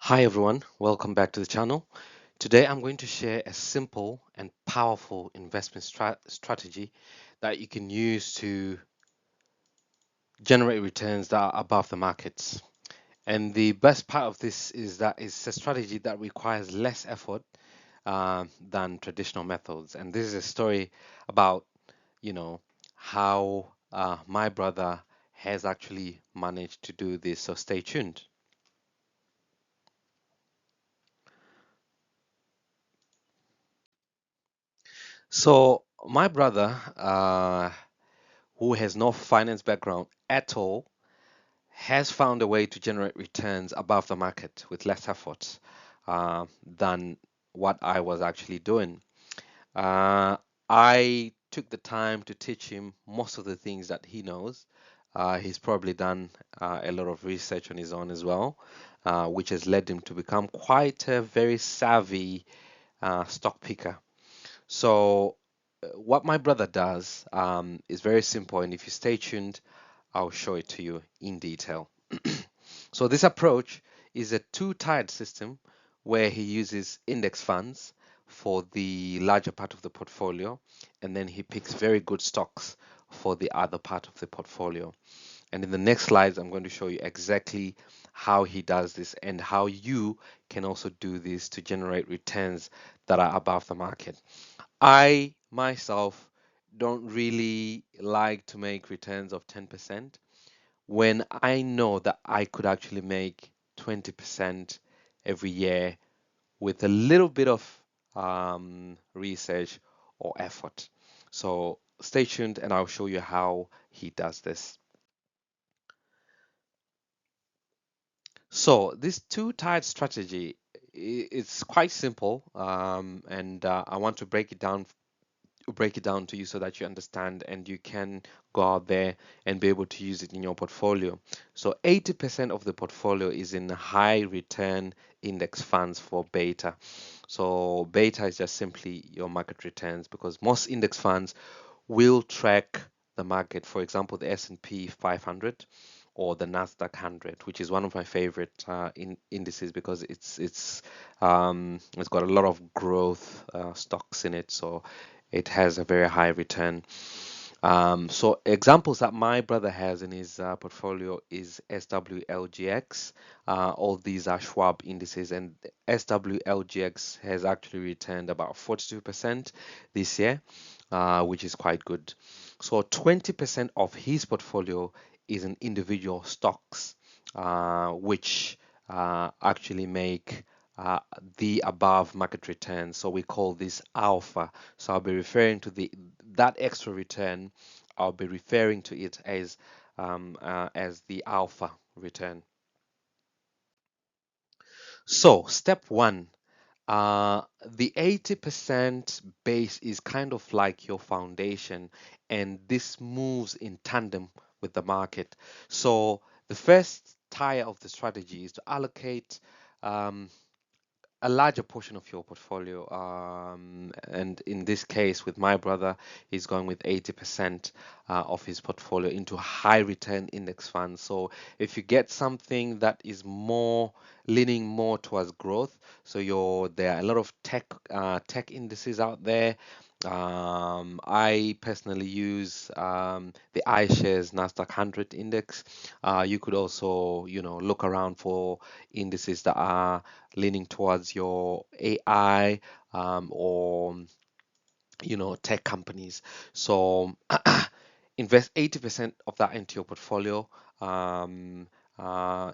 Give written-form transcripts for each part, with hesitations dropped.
Hi everyone, welcome back to the channel. Today I'm going to share a simple and powerful investment strategy that you can use to generate returns that are above the markets. And the best part of this is that it's a strategy that requires less effort than traditional methods. And this is a story about, you know, how my brother has actually managed to do this. So stay tuned. So my brother, who has no finance background at all, has found a way to generate returns above the market with less effort than what I was actually doing. Uh, I took the time to teach him most of the things that he knows. He's probably done a lot of research on his own as well, which has led him to become quite a very savvy stock picker. So, what my brother does is very simple, and if you stay tuned, I'll show it to you in detail. So, this approach is a two-tiered system where he uses index funds for the larger part of the portfolio, and then he picks very good stocks for the other part of the portfolio. And in the next slides, I'm going to show you exactly how he does this and how you can also do this to generate returns that are above the market. I myself don't really like to make returns of 10% when I know that I could actually make 20% every year with a little bit of research or effort. So stay tuned and I'll show you how he does this. So this two-tiered strategy, it's quite simple, and I want to break it down to you so that you understand and you can go out there and be able to use it in your portfolio. So 80% of the portfolio is in high return index funds for beta. So beta is just simply your market returns because most index funds will track the market. For example, the S&P 500 or the Nasdaq 100, which is one of my favorite indices because it's got a lot of growth stocks in it, so it has a very high return. So examples that my brother has in his portfolio is SWLGX. All these are Schwab indices, and SWLGX has actually returned about 42% this year, which is quite good. So 20% of his portfolio is in individual stocks, which actually make the above market return. So we call this alpha. So I'll be referring to the that extra return. I'll be referring to it as the alpha return. So step one, the 80% base is kind of like your foundation, and this moves in tandem with the market. So the first tier of the strategy is to allocate um, a larger portion of your portfolio. And in this case, with my brother, he's going with 80% of his portfolio into high return index funds. So if you get something that is more leaning more towards growth, so there are a lot of tech indices out there. I personally use the iShares Nasdaq 100 index. You could also, look around for indices that are leaning towards your AI or tech companies. So invest 80% of that into your portfolio um,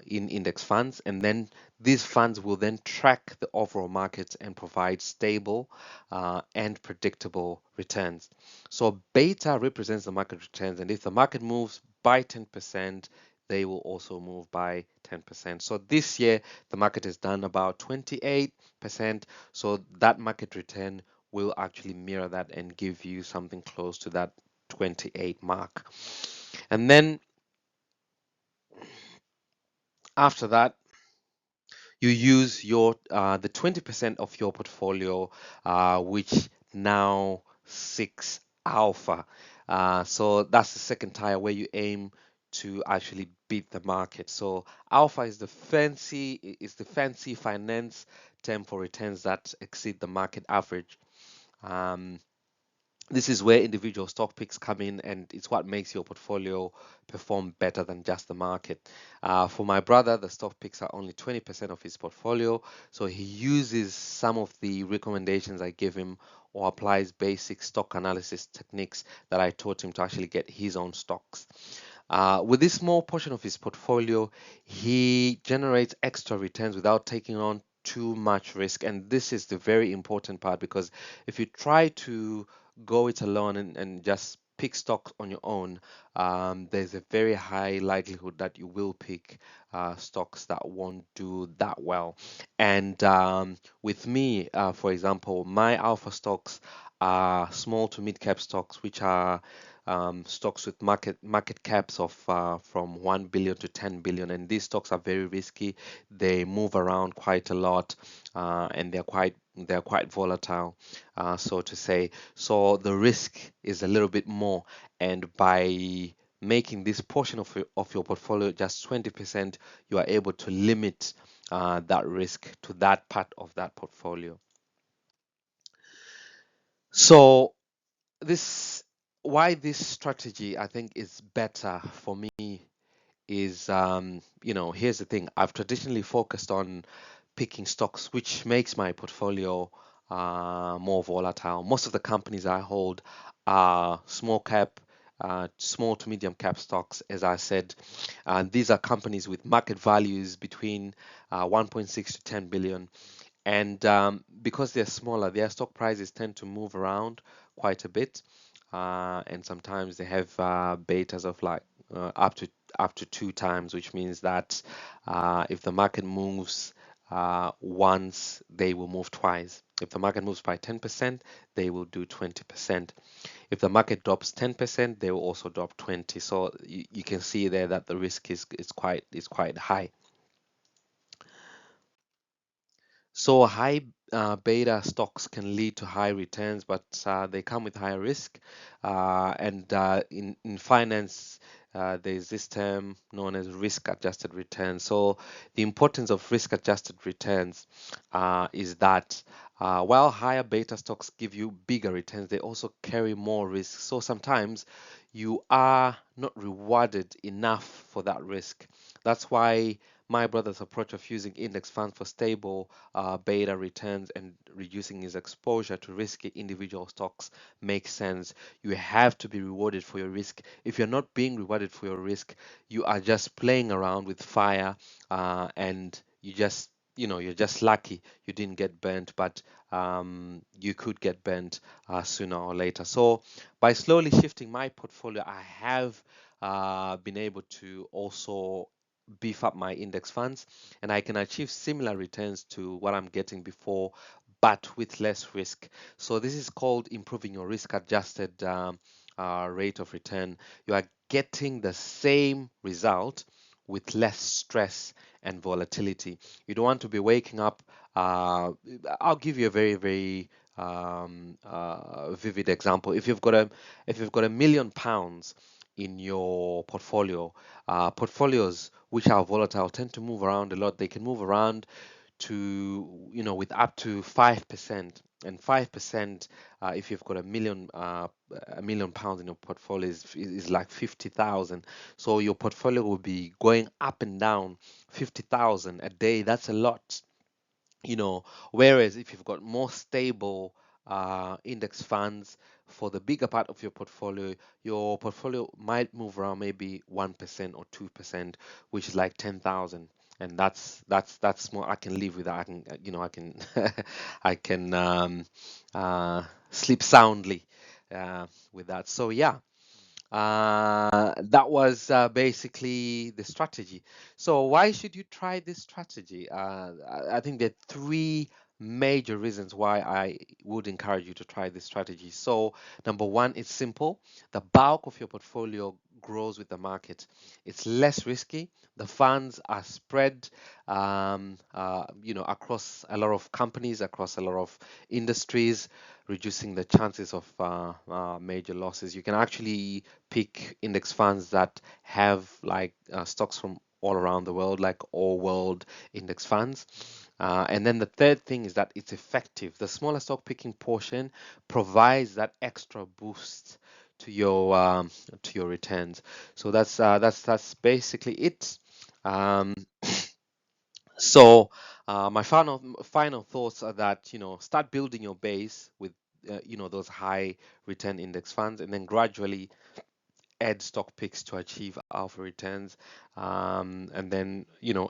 in index funds, and then these funds will then track the overall markets and provide stable and predictable returns. So beta represents the market returns, and if the market moves by 10%, they will also move by 10%. So this year, the market has done about 28%. So that market return will actually mirror that and give you something close to that 28 mark. And then after that, you use your the 20% of your portfolio which now seeks alpha. So that's the second tier where you aim to actually beat the market. So alpha is the fancy finance term for returns that exceed the market average. Um, this is where individual stock picks come in, and it's what makes your portfolio perform better than just the market. For my brother, the stock picks are only 20% of his portfolio, so he uses some of the recommendations I give him or applies basic stock analysis techniques that I taught him to actually get his own stocks. With this small portion of his portfolio, he generates extra returns without taking on too much risk. And this is the very important part, because if you try to go it alone and just pick stocks on your own, there's a very high likelihood that you will pick stocks that won't do that well. And with me, for example, my alpha stocks are small to mid cap stocks, which are stocks with market caps of from 1 billion to 10 billion, and these stocks are very risky. They move around quite a lot, and they're quite volatile, so to say. So the risk is a little bit more, and by making this portion of your portfolio just 20%, you are able to limit that risk to that part of that portfolio. So this why this strategy I think is better for me is, here's the thing. I've traditionally focused on picking stocks, which makes my portfolio more volatile. Most of the companies I hold are small to medium cap stocks, as I said. These are companies with market values between 1.6 to 10 billion. And because they're smaller, their stock prices tend to move around quite a bit. And sometimes they have betas of like up to two times, which means that if the market moves once, they will move twice. If the market moves by 10%, they will do 20%. If the market drops 10%, they will also drop 20. So you can see there that the risk is quite high. So high beta stocks can lead to high returns, but they come with higher risk. And in finance, there's this term known as risk-adjusted returns. So the importance of risk-adjusted returns is that while higher beta stocks give you bigger returns, they also carry more risk. So sometimes you are not rewarded enough for that risk. That's why my brother's approach of using index funds for stable beta returns and reducing his exposure to risky individual stocks makes sense. You have to be rewarded for your risk. If you're not being rewarded for your risk, you are just playing around with fire, and you're just lucky you didn't get burnt, but you could get burnt sooner or later. So by slowly shifting my portfolio, I have been able to also beef up my index funds, and I can achieve similar returns to what I'm getting before, but with less risk. So this is called improving your risk adjusted rate of return. You are getting the same result with less stress and volatility. You don't want to be waking up. Uh, I'll give you a very, very vivid example. If you've got £1 million in your portfolio, portfolios which are volatile tend to move around a lot. They can move around with up to 5%. And 5%, if you've got £1 million in your portfolio, is like 50,000. So your portfolio will be going up and down 50,000 a day. That's a lot, you know whereas if you've got more stable index funds for the bigger part of your portfolio might move around maybe 1% or 2%, which is like 10,000. And that's more. I can live with that. I can I can sleep soundly with that. So yeah, that was basically the strategy. So why should you try this strategy? I think there are three major reasons why I would encourage you to try this strategy. So number one, it's simple. The bulk of your portfolio grows with the market. It's less risky. The funds are spread, across a lot of companies, across a lot of industries, reducing the chances of major losses. You can actually pick index funds that have like stocks from all around the world, like all world index funds. And then the third thing is that it's effective. The smaller stock picking portion provides that extra boost to your returns. So that's basically it. Um, so my final thoughts are that start building your base with those high return index funds, and then gradually add stock picks to achieve alpha returns, and then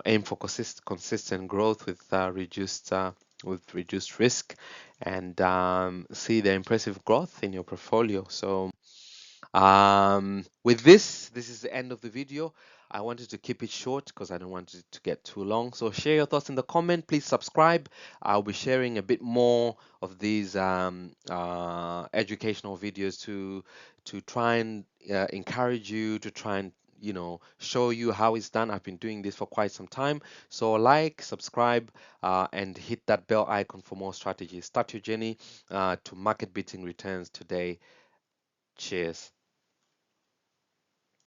aim for consistent growth with reduced risk, and see the impressive growth in your portfolio. So with this is the end of the video. I wanted to keep it short because I don't want it to get too long. So share your thoughts in the comment. Please subscribe. I'll be sharing a bit more of these educational videos to try and encourage you, to try and show you how it's done. I've been doing this for quite some time. So like, subscribe, and hit that bell icon for more strategies. Start your journey to market beating returns today. Cheers.